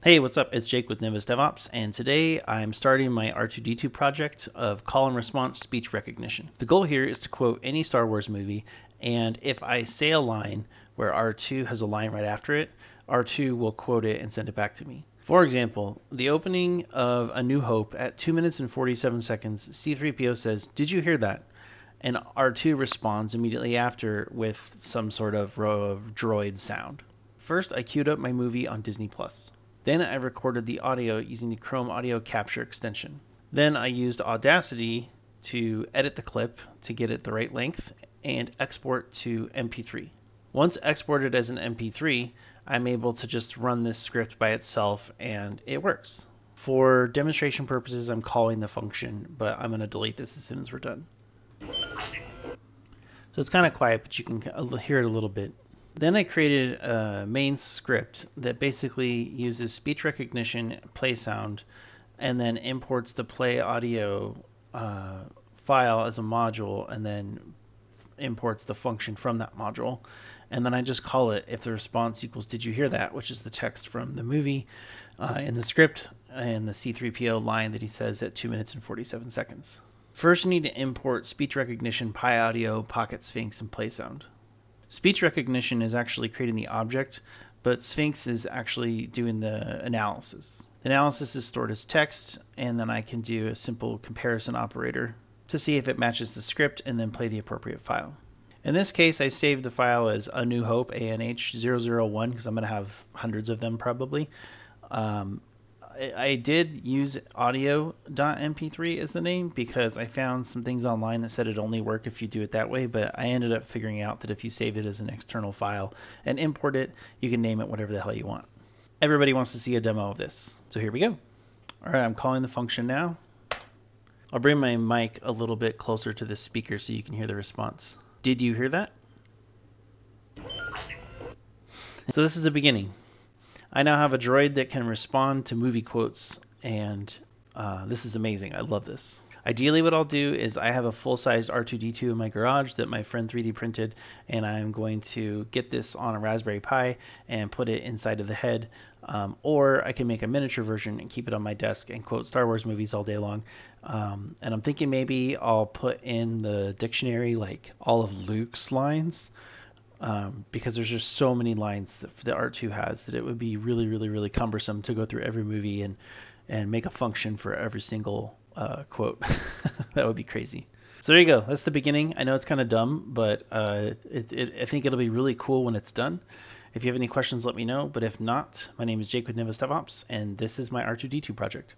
Hey, what's up? It's Jake with Nimbus DevOps, and today I'm starting my R2D2 project of call and response speech recognition. The goal here is to quote any Star Wars movie, and if I say a line where R2 has a line right after it, R2 will quote it and send it back to me. For example, the opening of A New Hope at 2 minutes and 47 seconds, C3PO says, "Did you hear that?" And R2 responds immediately after with some sort of droid sound. First, I queued up my movie on Disney+. Then I recorded the audio using the Chrome Audio Capture extension. Then I used Audacity to edit the clip to get it the right length and export to MP3. Once exported as an MP3, I'm able to just run this script by itself and it works. For demonstration purposes, I'm calling the function, but I'm going to delete this as soon as we're done. So it's kind of quiet, but you can hear it a little bit. Then I created a main script that basically uses speech recognition, play sound, and then imports the play audio file as a module, and then imports the function from that module. And then I just call it if the response equals "Did you hear that?", which is the text from the movie in the script, and the C3PO line that he says at 2 minutes and 47 seconds. First, you need to import speech recognition, Pi Audio, Pocket Sphinx, and play sound. Speech recognition is actually creating the object, but Sphinx is actually doing the analysis. The analysis is stored as text, and then I can do a simple comparison operator to see if it matches the script and then play the appropriate file. In this case, I saved the file as A New Hope, ANH001, because I'm going to have hundreds of them probably. I did use audio.mp3 as the name because I found some things online that said it only work if you do it that way, but I ended up figuring out that if you save it as an external file and import it, you can name it whatever the hell you want. Everybody wants to see a demo of this, so here we go. All right, I'm calling the function now. I'll bring my mic a little bit closer to the speaker so you can hear the response. Did you hear that? So this is the beginning. I now have a droid that can respond to movie quotes, and this is amazing. I love this. Ideally, what I'll do is I have a full-size R2D2 in my garage that my friend 3D printed, and I'm going to get this on a Raspberry Pi and put it inside of the head, or I can make a miniature version and keep it on my desk and quote Star Wars movies all day long. And I'm thinking maybe I'll put in the dictionary like all of Luke's lines. Because there's just so many lines that R2 has that it would be really, really, really cumbersome to go through every movie and make a function for every single quote. That would be crazy. So there you go. That's the beginning. I know it's kind of dumb, but I think it'll be really cool when it's done. If you have any questions, let me know. But if not, my name is Jake with Nimbus DevOps, and this is my R2D2 project.